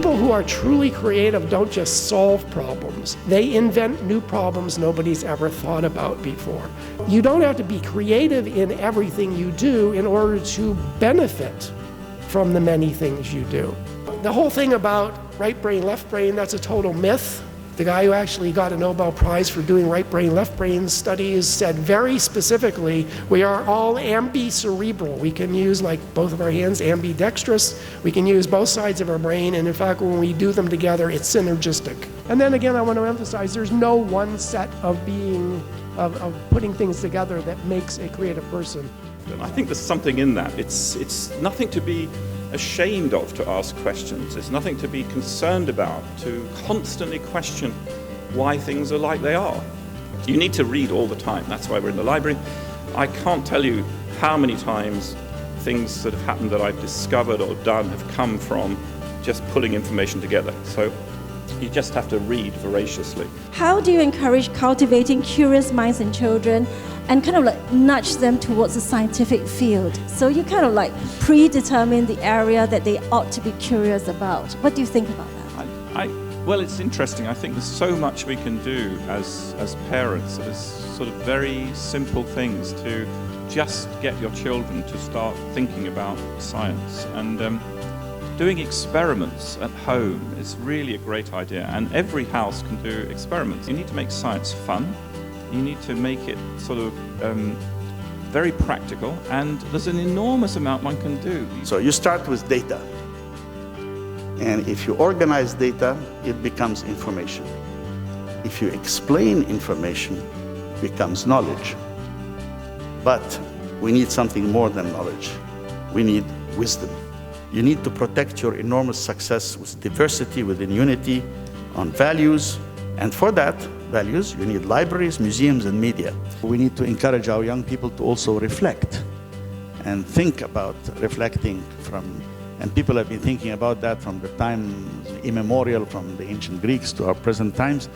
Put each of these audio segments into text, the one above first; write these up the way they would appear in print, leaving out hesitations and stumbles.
People who are truly creative don't just solve problems. They invent new problems nobody's ever thought about before. You don't have to be creative in everything you do in order to benefit from the many things you do. The whole thing about right brain, left brain, that's a total myth. The guy who actually got a Nobel Prize for doing right brain, left brain studies said very specifically, we are all ambicerebral. We can use, like both of our hands, ambidextrous. We can use both sides of our brain, and in fact, when we do them together, it's synergistic. And then again, I want to emphasize, there's no one set of putting things together that makes a creative person. I think there's something in that. It's nothing to be ashamed of to ask questions. It's nothing to be concerned about, to constantly question why things are like they are. You need to read all the time. That's why we're in the library. I can't tell you how many times things that have happened that I've discovered or done have come from just pulling information together. So you just have to read voraciously. How do you encourage cultivating curious minds in children and kind of like nudge them towards the scientific field? So you kind of like predetermine the area that they ought to be curious about. What do you think about that? Well, it's interesting. I think there's so much we can do as parents. There's sort of very simple things to just get your children to start thinking about science. And doing experiments at home is really a great idea. And every house can do experiments. You need to make science fun. You need to make it sort of very practical, and there's an enormous amount one can do. So you start with data, and if you organize data, it becomes information. If you explain information, it becomes knowledge. But we need something more than knowledge. We need wisdom. You need to protect your enormous success with diversity, within unity, on values, and for that, values, you need libraries, museums, and media. We need to encourage our young people to also reflect and think about reflecting from, and people have been thinking about that from the time immemorial, from the ancient Greeks to our present times.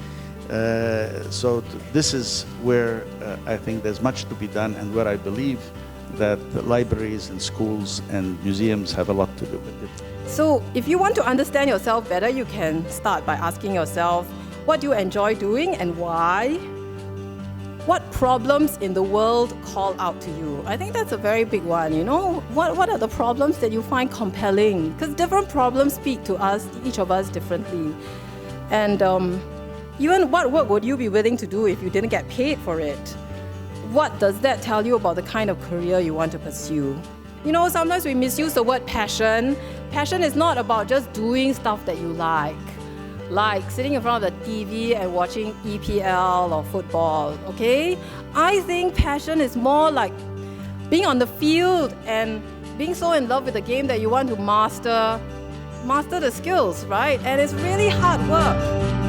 So this is where I think there's much to be done, and where I believe that the libraries and schools and museums have a lot to do with it. So if you want to understand yourself better, you can start by asking yourself, what do you enjoy doing and why? What problems in the world call out to you? I think that's a very big one, you know? What are the problems that you find compelling? Because different problems speak to us, each of us differently. And even what work would you be willing to do if you didn't get paid for it? What does that tell you about the kind of career you want to pursue? You know, sometimes we misuse the word passion. Passion is not about just doing stuff that you like sitting in front of the TV and watching EPL or football, okay? I think passion is more like being on the field and being so in love with the game that you want to master the skills, right? And it's really hard work.